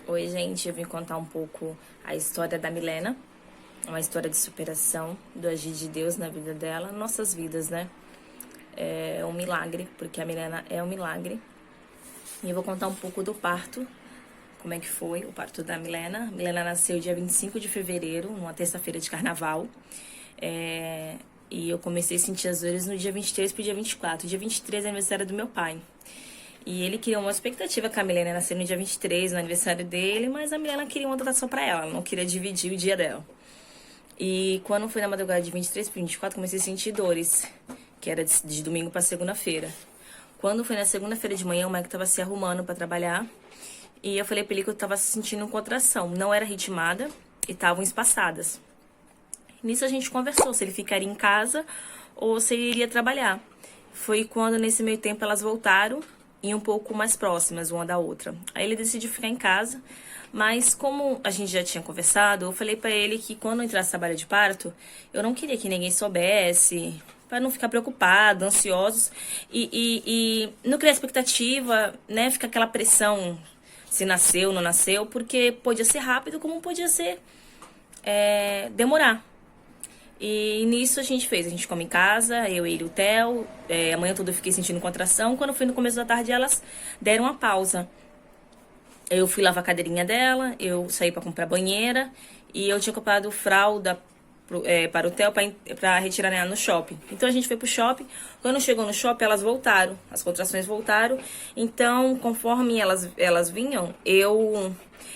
Oi, gente, eu vim contar um pouco a história da Milena, uma história de superação, do agir de Deus na vida dela, nossas vidas, né? É um milagre, porque a Milena é um milagre. E eu vou contar um pouco do parto, como é que foi o parto da Milena. A Milena nasceu dia 25 de fevereiro, numa terça-feira de carnaval. E eu comecei a sentir as dores no dia 23 pro dia 24. Dia 23 é aniversário do meu pai. E ele criou uma expectativa que a Milena ia nascer no dia 23, no aniversário dele, mas a Milena queria uma data só pra ela não queria dividir o dia dela. E quando foi na madrugada de 23 para 24, comecei a sentir dores, que era de domingo pra segunda-feira. Quando foi na segunda-feira de manhã, o Mike tava se arrumando pra trabalhar, e eu falei pra ele que eu tava sentindo contração. Não era ritmada e estavam espaçadas. Nisso a gente conversou se ele ficaria em casa ou se ele iria trabalhar. Foi quando, nesse meio tempo, elas voltaram e um pouco mais próximas uma da outra. Aí ele decidiu ficar em casa, mas como a gente já tinha conversado, eu falei pra ele que quando eu entrasse trabalho de parto, eu não queria que ninguém soubesse, para não ficar preocupado, ansiosos e não criar expectativa, né? Ficar aquela pressão se nasceu, não nasceu, porque podia ser rápido, como podia ser demorar. E nisso a gente come em casa, eu, ele e o Theo. A manhã toda eu fiquei sentindo contração. Quando foi no começo da tarde, elas deram uma pausa. Eu fui lavar a cadeirinha dela, eu saí pra comprar banheira e eu tinha comprado fralda para o Theo pra retirar ela no shopping. Então a gente foi pro shopping. Quando chegou no shopping, elas voltaram, as contrações voltaram. Então, conforme elas vinham, eu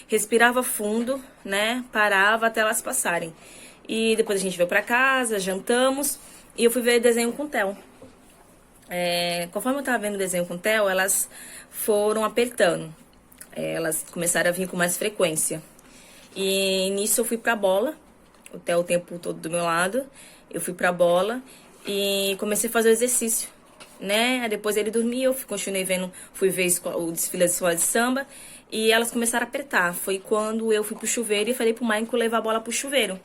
respirava fundo, né? Parava até elas passarem. E depois a gente veio pra casa, jantamos e eu fui ver desenho com o Theo. Conforme eu tava vendo desenho com o Theo, elas foram apertando. Elas começaram a vir com mais frequência. E nisso eu fui pra bola, o Theo o tempo todo do meu lado. Eu fui pra bola e comecei a fazer o exercício, né? Aí depois ele dormia, eu continuei vendo, fui ver o desfile da escola de samba. E elas começaram a apertar. Foi quando eu fui pro chuveiro e falei pro Maicon levar a bola pro chuveiro.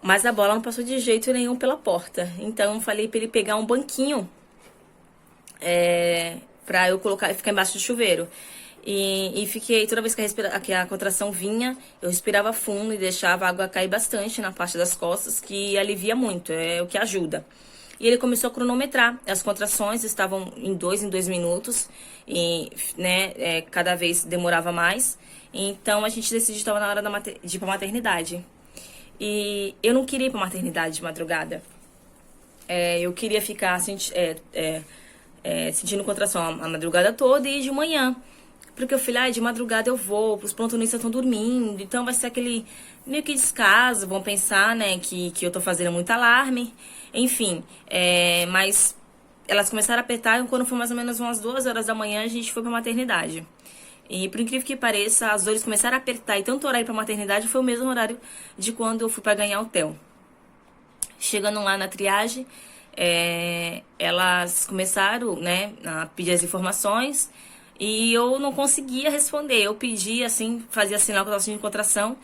Mas a bola não passou de jeito nenhum pela porta. Então eu falei pra ele pegar um banquinho pra eu colocar e ficar embaixo do chuveiro. E fiquei, toda vez que a contração vinha, eu respirava fundo e deixava a água cair bastante na parte das costas, que alivia muito, é o que ajuda. E ele começou a cronometrar. As contrações estavam em 2 minutos, e né, cada vez demorava mais. Então a gente decidiu que estava na hora de ir pra maternidade. E eu não queria ir pra maternidade de madrugada. Eu queria ficar sentindo contração a madrugada toda e de manhã. Porque eu falei, de madrugada eu vou, os plantonistas estão dormindo, então vai ser aquele meio que descaso, vão pensar, né, que eu tô fazendo muito alarme. Enfim, mas elas começaram a apertar e quando foi mais ou menos umas 2 horas da manhã a gente foi pra maternidade. E por incrível que pareça, as dores começaram a apertar e tanto horário pra maternidade foi o mesmo horário de quando eu fui pra ganhar o Theo. Chegando lá na triagem, elas começaram, né, a pedir as informações e eu não conseguia responder. Eu pedia, assim, fazia sinal que eu tava sentindo contração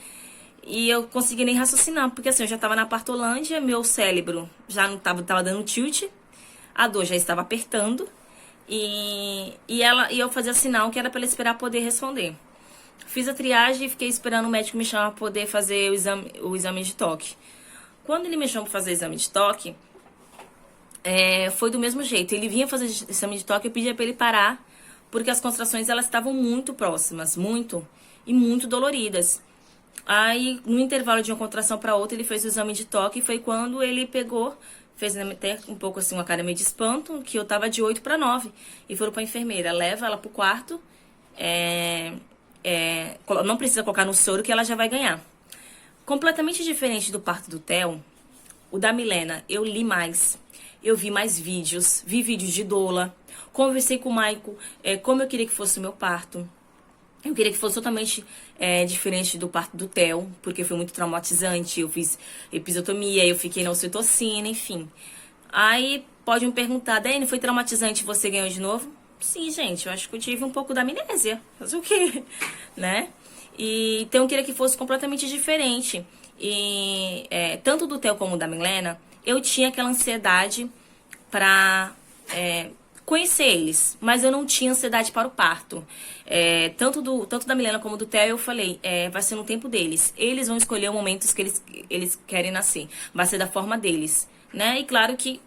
e eu conseguia nem raciocinar, porque assim, eu já tava na partolândia, meu cérebro já não tava dando tilt, a dor já estava apertando. E eu fazia sinal que era pra ela esperar poder responder. Fiz a triagem e fiquei esperando o médico me chamar pra poder fazer o exame de toque. Quando ele me chamou pra fazer o exame de toque, foi do mesmo jeito. Ele vinha fazer o exame de toque e eu pedia pra ele parar, porque as contrações elas estavam muito próximas, muito, e muito doloridas. Aí, no intervalo de uma contração pra outra, ele fez o exame de toque e foi quando ele pegou, fez até um pouco assim, uma cara meio de espanto, que eu tava de 8 para 9. E falou pra enfermeira, leva ela pro quarto, não precisa colocar no soro que ela já vai ganhar. Completamente diferente do parto do Theo, o da Milena, eu li mais. Eu vi mais vídeos, vi vídeos de doula, conversei com o Maico, como eu queria que fosse o meu parto. Eu queria que fosse totalmente diferente do parto do Theo, porque foi muito traumatizante. Eu fiz episiotomia, eu fiquei na ocitocina, enfim. Aí pode me perguntar, Dani, foi traumatizante e você ganhou de novo? Sim, gente, eu acho que eu tive um pouco da amnésia. Mas o quê? Né? Então eu queria que fosse completamente diferente. E tanto do Theo como da Milena, eu tinha aquela ansiedade pra conhecer eles, mas eu não tinha ansiedade para o parto. Tanto da Milena como do Theo, eu falei, vai ser no tempo deles. Eles vão escolher o momento que eles querem nascer. Vai ser da forma deles, né? E claro que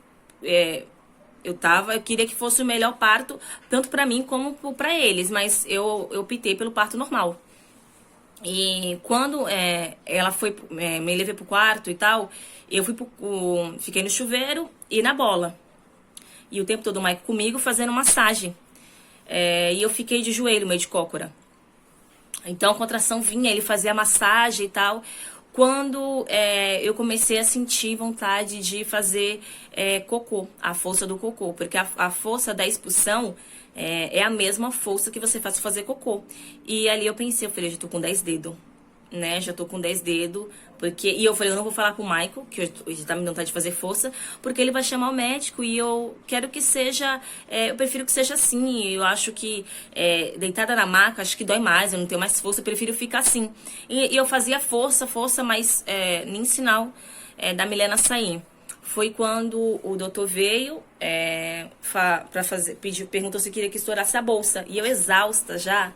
eu queria que fosse o melhor parto, tanto para mim como para eles, mas eu optei pelo parto normal. E quando ela foi, me levei pro quarto e tal, eu fiquei no chuveiro e na bola. E o tempo todo o Mike comigo fazendo massagem. E eu fiquei de joelho, meio de cócora. Então a contração vinha, ele fazia massagem e tal. Quando eu comecei a sentir vontade de fazer cocô, a força do cocô. Porque a força da expulsão é a mesma força que você faz pra fazer cocô. E ali eu pensei, eu falei, já tô com 10 dedos, né? Já tô com 10 dedos. E eu falei, eu não vou falar pro Michael, que hoje tá me dando vontade de fazer força, porque ele vai chamar o médico e eu quero que seja, eu prefiro que seja assim. Eu acho que deitada na maca, acho que dói mais, eu não tenho mais força, eu prefiro ficar assim. E eu fazia força, mas nem sinal da Milena sair. Foi quando o doutor veio perguntou se queria que estourasse a bolsa. E eu exausta já,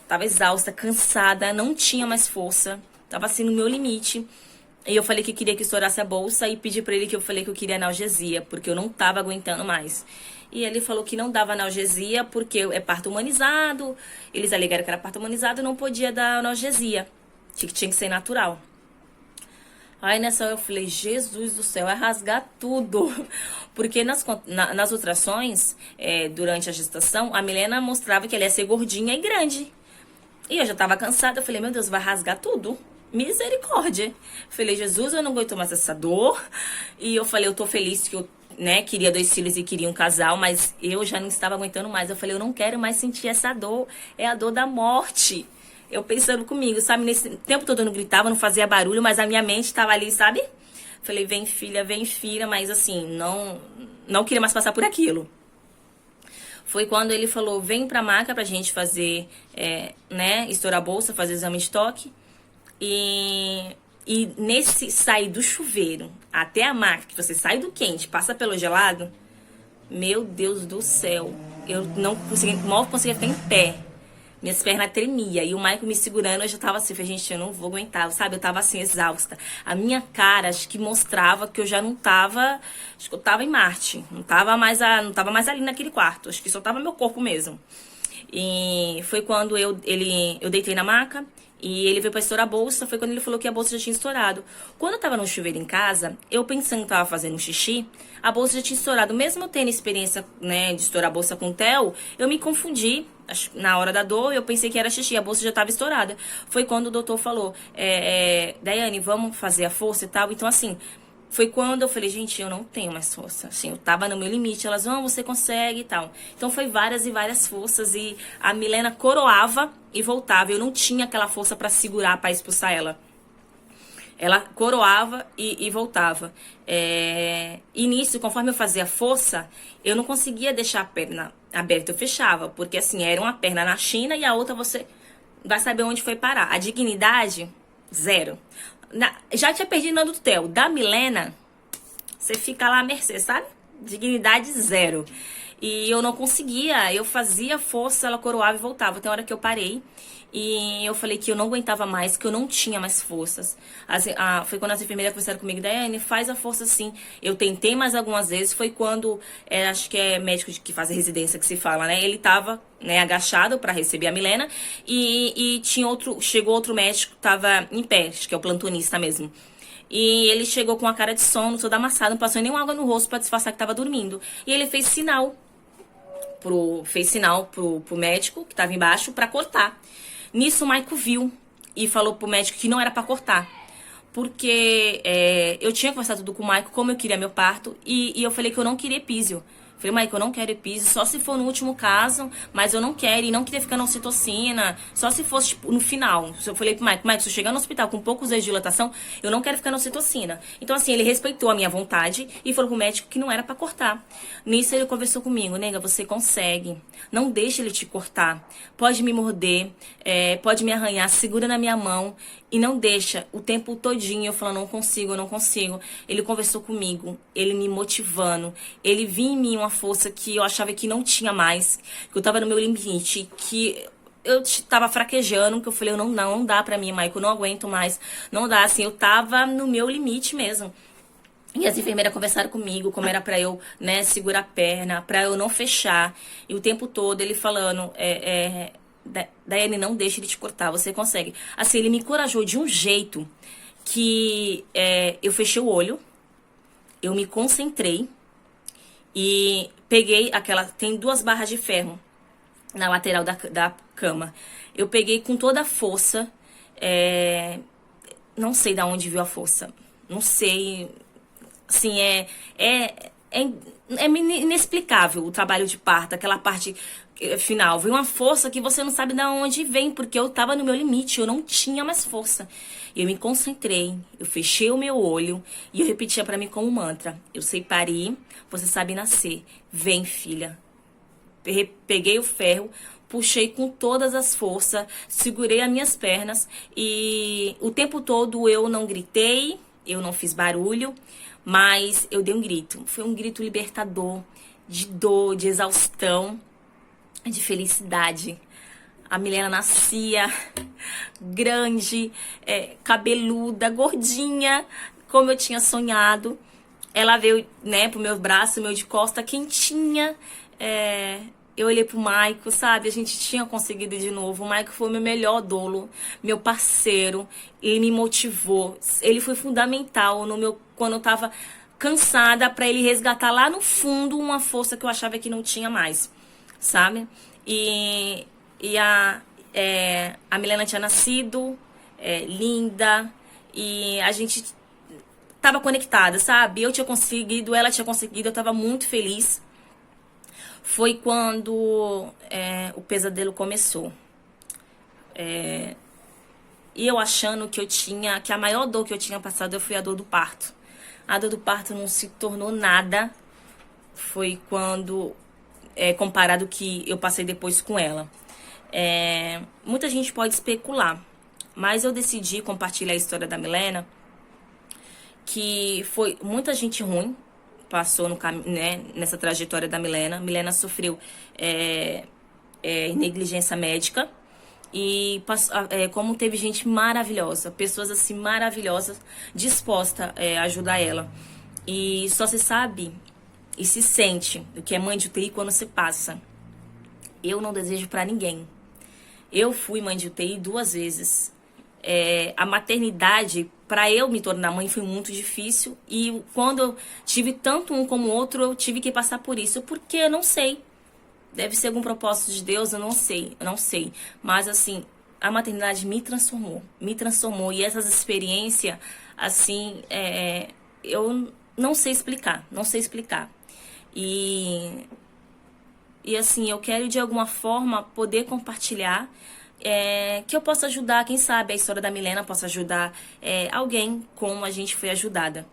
tava exausta, cansada, não tinha mais força. Tava assim no meu limite. E eu falei que queria que estourasse a bolsa e pedi pra ele que eu falei que eu queria analgesia, porque eu não tava aguentando mais. E ele falou que não dava analgesia porque é parto humanizado. Eles alegaram que era parto humanizado e não podia dar analgesia. Tinha que ser natural. Aí nessa hora eu falei, Jesus do céu, vai rasgar tudo. Porque nas ultrações, durante a gestação, a Milena mostrava que ela ia ser gordinha e grande. E eu já tava cansada, eu falei, meu Deus, vai rasgar tudo. Misericórdia. Falei, Jesus, eu não aguento mais essa dor. E eu falei, eu tô feliz que eu, queria 2 filhos e queria um casal, mas eu já não estava aguentando mais. Eu falei, eu não quero mais sentir essa dor. É a dor da morte. Eu pensando comigo, sabe? Nesse tempo todo eu não gritava, não fazia barulho, mas a minha mente tava ali, sabe? Falei, vem filha, mas assim, não queria mais passar por aquilo. Foi quando ele falou, vem pra maca pra gente fazer, estourar a bolsa, fazer exame de toque. E nesse sair do chuveiro até a maca, que você sai do quente, passa pelo gelado, meu Deus do céu, eu não conseguia, mal conseguia ficar em pé. Minhas pernas tremiam. E o Michael me segurando, eu já tava assim, falei, gente, eu não vou aguentar, sabe? Eu tava assim, exausta. A minha cara, acho que mostrava que eu já não tava, acho que eu tava em Marte. Não tava mais ali naquele quarto. Acho que só tava meu corpo mesmo. E foi quando eu deitei na maca e ele veio pra estourar a bolsa. Foi quando ele falou que a bolsa já tinha estourado. Quando eu tava no chuveiro em casa, eu pensando que tava fazendo um xixi, a bolsa já tinha estourado. Mesmo eu tendo experiência, de estourar a bolsa com o Theo, eu me confundi. Na hora da dor, eu pensei que era xixi, a bolsa já estava estourada. Foi quando o doutor falou, Daiane, vamos fazer a força e tal. Então, assim, foi quando eu falei, gente, eu não tenho mais força. Assim, eu tava no meu limite. Elas, você consegue e tal. Então, foi várias e várias forças. E a Milena coroava e voltava. Eu não tinha aquela força para segurar, para expulsar ela. Ela coroava e voltava. E nisso, conforme eu fazia força, eu não conseguia deixar a perna aberta, eu fechava. Porque assim, era uma perna na China e a outra você vai saber onde foi parar. A dignidade, zero. Já tinha perdido na do Theo. Da Milena, você fica lá à mercê, sabe? Dignidade, zero. E eu não conseguia, eu fazia força, ela coroava e voltava. Tem hora que eu parei e eu falei que eu não aguentava mais, que eu não tinha mais forças. Foi quando as enfermeiras conversaram comigo, Daiane, faz a força sim. Eu tentei mais algumas vezes, foi quando, acho que é médico que faz a residência que se fala, né? Ele tava, agachado para receber a Milena e chegou outro médico, tava em pé, acho que é o plantonista mesmo. E ele chegou com a cara de sono, toda amassada, não passou nem água no rosto para disfarçar que tava dormindo. E ele fez sinal pro médico que tava embaixo para cortar. Nisso o Michael viu e falou pro médico que não era para cortar. Porque eu tinha conversado tudo com o Michael, como eu queria meu parto, e eu falei que eu não queria epísio. Falei, Michael, eu não quero epísio, só se for no último caso, mas eu não quero, e não queria ficar na ocitocina, só se fosse, tipo, no final. Eu falei pro Michael, se eu chegar no hospital com poucos dias de dilatação, eu não quero ficar na ocitocina. Então, assim, ele respeitou a minha vontade e falou pro médico que não era pra cortar. Nisso, ele conversou comigo, nega, você consegue, não deixe ele te cortar, pode me morder, pode me arranhar, segura na minha mão, e não deixa o tempo todinho eu falando, eu não consigo. Ele conversou comigo, ele me motivando, ele viu em mim uma força que eu achava que não tinha mais, que eu tava no meu limite, que eu tava fraquejando, que eu falei, não dá pra mim, Michael, eu não aguento mais, não dá, assim, eu tava no meu limite mesmo. E as enfermeiras conversaram comigo, como era pra eu, né, segurar a perna, pra eu não fechar. E o tempo todo ele falando, Daiane, não deixe ele te cortar, você consegue. Assim, ele me encorajou de um jeito que eu fechei o olho, eu me concentrei e peguei aquela, tem 2 barras de ferro na lateral da cama. Eu peguei com toda a força, não sei de onde viu a força, não sei. Assim, é inexplicável o trabalho de parto, aquela parte final. Vem uma força que você não sabe de onde vem, porque eu tava no meu limite, eu não tinha mais força. Eu me concentrei, eu fechei o meu olho e eu repetia pra mim como mantra: eu sei parir, você sabe nascer. Vem, filha. Peguei o ferro, puxei com todas as forças, segurei as minhas pernas e o tempo todo eu não gritei, eu não fiz barulho, mas eu dei um grito. Foi um grito libertador, de dor, de exaustão, de felicidade. A Milena nascia grande, cabeluda, gordinha, como eu tinha sonhado. Ela veio, né, pro meu braço, meu de costa, quentinha. Eu olhei pro Maico, sabe? A gente tinha conseguido de novo. O Maico foi o meu melhor dolo, meu parceiro. Ele me motivou. Ele foi fundamental quando eu tava cansada, pra ele resgatar lá no fundo uma força que eu achava que não tinha mais, sabe? E a Milena tinha nascido, linda, e a gente tava conectada, sabe? Eu tinha conseguido, ela tinha conseguido, eu tava muito feliz. Foi quando o pesadelo começou. E eu achando que a maior dor que eu tinha passado foi a dor do parto. A dor do parto não se tornou nada. Foi quando, comparado que eu passei depois com ela. Muita gente pode especular, mas eu decidi compartilhar a história da Milena, que foi muita gente ruim passou né, nessa trajetória da Milena. Milena sofreu negligência médica e como teve gente maravilhosa, pessoas assim maravilhosas dispostas a ajudar ela. E só se sabe e se sente o que é mãe de UTI quando se passa. Eu não desejo pra ninguém. Eu fui mãe de UTI 2 vezes. A maternidade, para eu me tornar mãe, foi muito difícil. E quando eu tive tanto um como o outro, eu tive que passar por isso. Porque eu não sei. Deve ser algum propósito de Deus, eu não sei. Mas assim, a maternidade me transformou. Me transformou. E essas experiências, assim, eu não sei explicar. Não sei explicar. E assim, eu quero de alguma forma poder compartilhar, que eu possa ajudar, quem sabe a história da Milena possa ajudar alguém como a gente foi ajudada.